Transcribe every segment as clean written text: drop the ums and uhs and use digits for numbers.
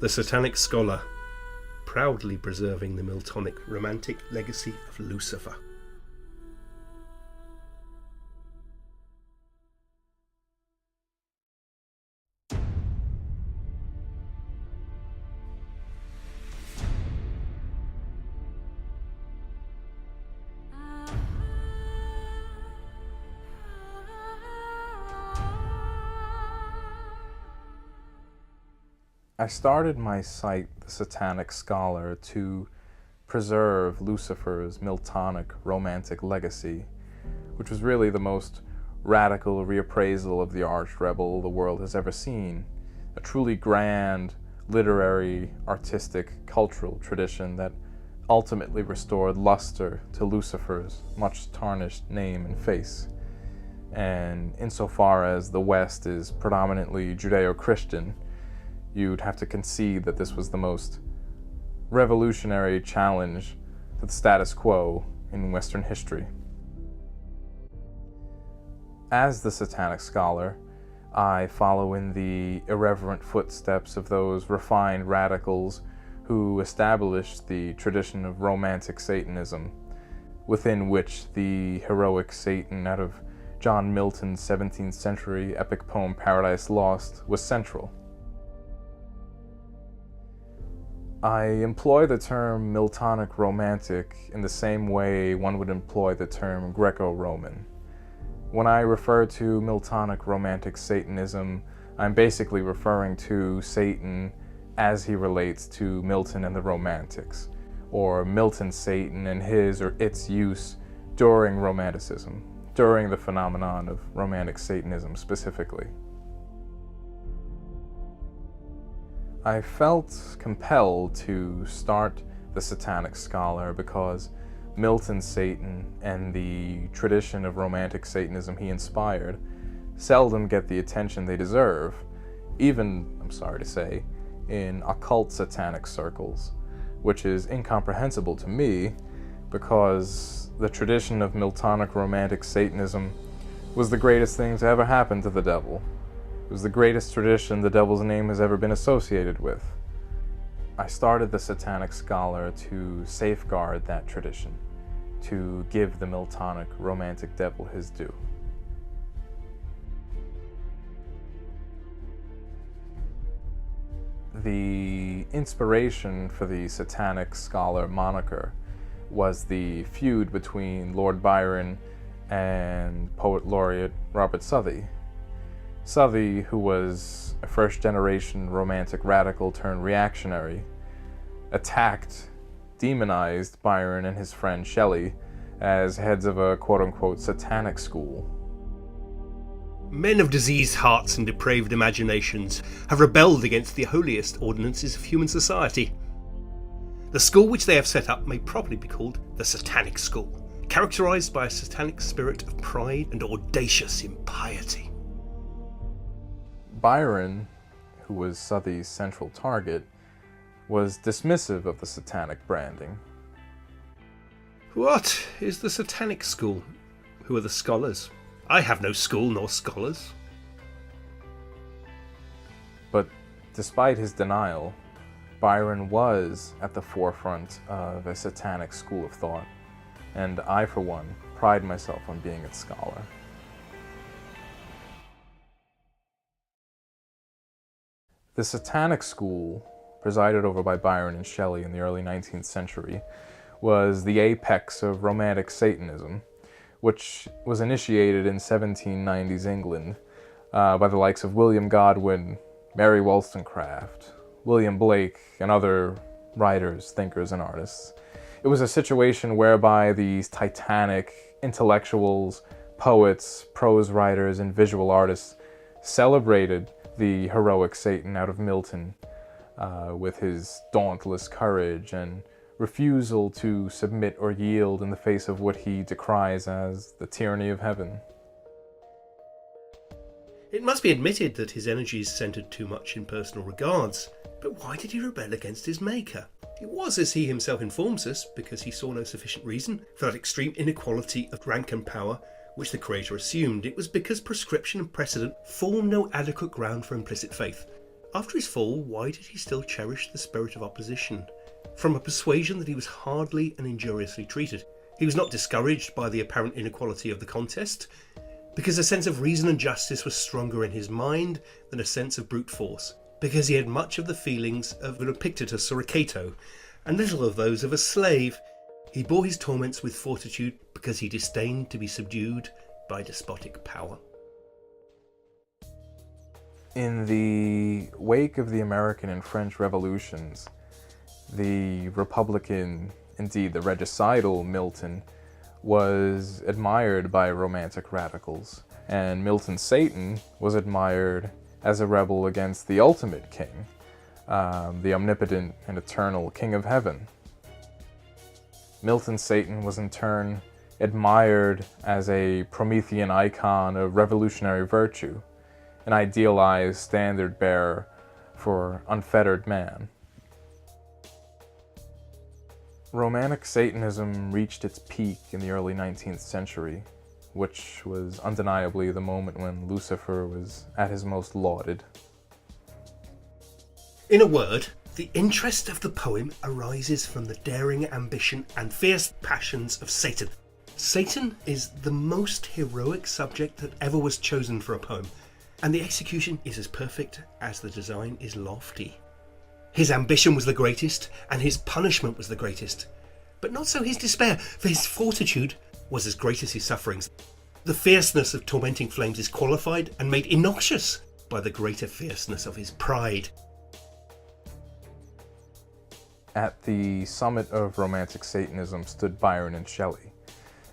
The Satanic Scholar, proudly preserving the Miltonic-Romantic legacy of Lucifer. I started my site, The Satanic Scholar, to preserve Lucifer's Miltonic-Romantic legacy, which was really the most radical reappraisal of the arch-rebel the world has ever seen, a truly grand, literary, artistic, cultural tradition that ultimately restored luster to Lucifer's much tarnished name and face. And insofar as the West is predominantly Judeo-Christian, you'd have to concede that this was the most revolutionary challenge to the status quo in Western history. As the Satanic Scholar, I follow in the irreverent footsteps of those refined radicals who established the tradition of Romantic Satanism, within which the heroic Satan out of John Milton's 17th century epic poem Paradise Lost was central. I employ the term Miltonic-Romantic in the same way one would employ the term Greco-Roman. When I refer to Miltonic-Romantic Satanism, I'm basically referring to Satan as he relates to Milton and the Romantics, or Milton's Satan and his or its use during Romanticism, during the phenomenon of Romantic Satanism specifically. I felt compelled to start the Satanic Scholar because Milton's Satan and the tradition of Romantic Satanism he inspired seldom get the attention they deserve, even, I'm sorry to say, in occult satanic circles, which is incomprehensible to me because the tradition of Miltonic-Romantic Satanism was the greatest thing to ever happen to the devil. It was the greatest tradition the devil's name has ever been associated with. I started the Satanic Scholar to safeguard that tradition, to give the Miltonic-Romantic devil his due. The inspiration for the Satanic Scholar moniker was the feud between Lord Byron and poet laureate Robert Southey. Southey, who was a first-generation romantic radical turned reactionary, attacked, demonized Byron and his friend Shelley as heads of a quote-unquote Satanic School. Men of diseased hearts and depraved imaginations have rebelled against the holiest ordinances of human society. The school which they have set up may properly be called the Satanic School, characterized by a satanic spirit of pride and audacious impiety. Byron, who was Southey's central target, was dismissive of the satanic branding. What is the Satanic School? Who are the scholars? I have no school nor scholars. But despite his denial, Byron was at the forefront of a satanic school of thought, and I, for one, pride myself on being its scholar. The Satanic School, presided over by Byron and Shelley in the early 19th century, was the apex of Romantic Satanism, which was initiated in 1790s England by the likes of William Godwin, Mary Wollstonecraft, William Blake, and other writers, thinkers, and artists. It was a situation whereby these titanic intellectuals, poets, prose writers, and visual artists celebrated the heroic Satan out of Milton with his dauntless courage and refusal to submit or yield in the face of what he decries as the tyranny of heaven. It must be admitted that his energies centred too much in personal regards, but why did he rebel against his maker? It was, as he himself informs us, because he saw no sufficient reason for that extreme inequality of rank and power which the Creator assumed. It was because prescription and precedent formed no adequate ground for implicit faith. After his fall, why did he still cherish the spirit of opposition? From a persuasion that he was hardly and injuriously treated. He was not discouraged by the apparent inequality of the contest, because a sense of reason and justice was stronger in his mind than a sense of brute force, because he had much of the feelings of an Epictetus or a Cato, and little of those of a slave. He bore his torments with fortitude because he disdained to be subdued by despotic power. In the wake of the American and French revolutions, the Republican, indeed the regicidal Milton, was admired by Romantic radicals, and Milton's Satan was admired as a rebel against the ultimate king, the omnipotent and eternal King of Heaven. Milton's Satan was in turn admired as a Promethean icon of revolutionary virtue, an idealized standard bearer for unfettered man. Romantic Satanism reached its peak in the early 19th century, which was undeniably the moment when Lucifer was at his most lauded. In a word, the interest of the poem arises from the daring ambition and fierce passions of Satan. Satan is the most heroic subject that ever was chosen for a poem, and the execution is as perfect as the design is lofty. His ambition was the greatest, and his punishment was the greatest. But not so his despair, for his fortitude was as great as his sufferings. The fierceness of tormenting flames is qualified and made innoxious by the greater fierceness of his pride. At the summit of Romantic Satanism stood Byron and Shelley,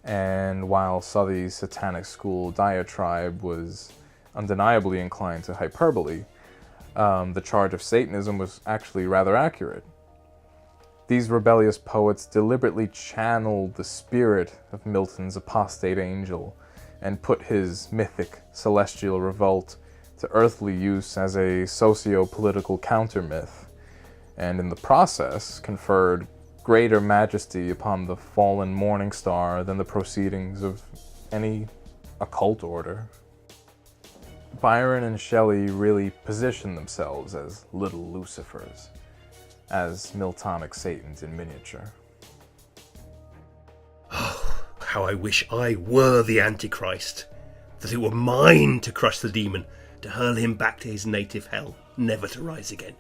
and while Southey's Satanic School diatribe was undeniably inclined to hyperbole, the charge of Satanism was actually rather accurate. These rebellious poets deliberately channeled the spirit of Milton's apostate angel and put his mythic celestial revolt to earthly use as a socio-political countermyth, and in the process conferred greater majesty upon the fallen morning star than the proceedings of any occult order. Byron and Shelley really positioned themselves as little Lucifers, as Miltonic Satans in miniature. Oh, how I wish I were the Antichrist, that it were mine to crush the demon, to hurl him back to his native hell, never to rise again.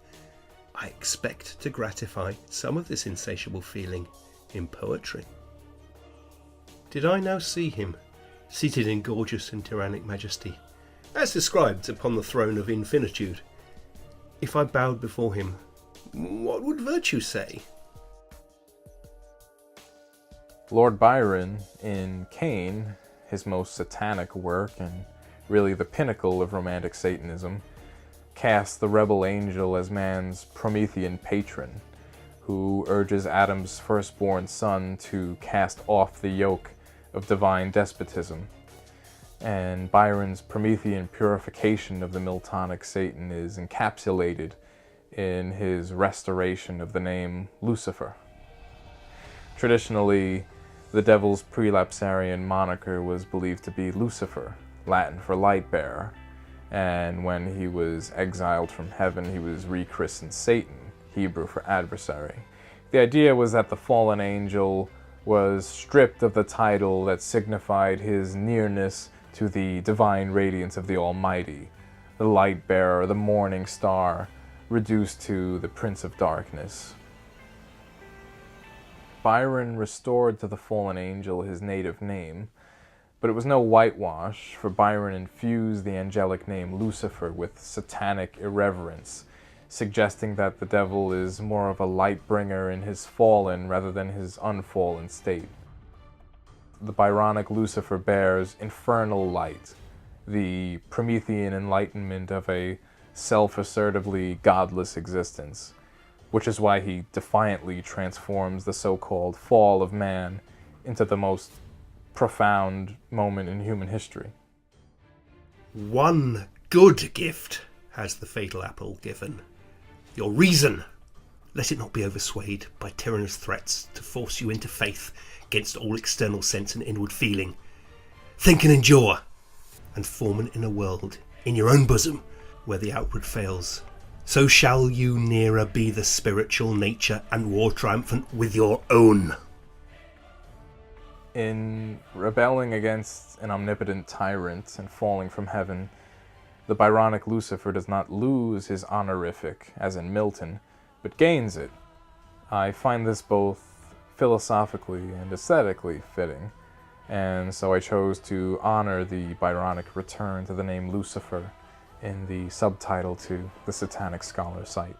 I expect to gratify some of this insatiable feeling in poetry. Did I now see him, seated in gorgeous and tyrannic majesty, as described upon the throne of infinitude? If I bowed before him, what would virtue say? Lord Byron, in Cain, his most satanic work and really the pinnacle of Romantic Satanism, cast the rebel angel as man's Promethean patron, who urges Adam's firstborn son to cast off the yoke of divine despotism. And Byron's Promethean purification of the Miltonic Satan is encapsulated in his restoration of the name Lucifer. Traditionally, the devil's prelapsarian moniker was believed to be Lucifer, Latin for light bearer, and when he was exiled from heaven, he was rechristened Satan, Hebrew for adversary. The idea was that the fallen angel was stripped of the title that signified his nearness to the divine radiance of the Almighty, the light bearer, the morning star, reduced to the Prince of Darkness. Byron restored to the fallen angel his native name, but it was no whitewash, for Byron infused the angelic name Lucifer with satanic irreverence, suggesting that the devil is more of a light bringer in his fallen rather than his unfallen state. The Byronic Lucifer bears infernal light, the Promethean enlightenment of a self-assertively godless existence, which is why he defiantly transforms the so-called fall of man into the most profound moment in human history. One good gift has the fatal apple given. Your reason. Let it not be overswayed by tyrannous threats to force you into faith against all external sense and inward feeling. Think and endure, and form an inner world in your own bosom where the outward fails so shall you nearer be the spiritual nature and war triumphant with your own. In rebelling against an omnipotent tyrant and falling from heaven, the Byronic Lucifer does not lose his honorific, as in Milton, but gains it. I find this both philosophically and aesthetically fitting, and so I chose to honor the Byronic return to the name Lucifer in the subtitle to the Satanic Scholar site.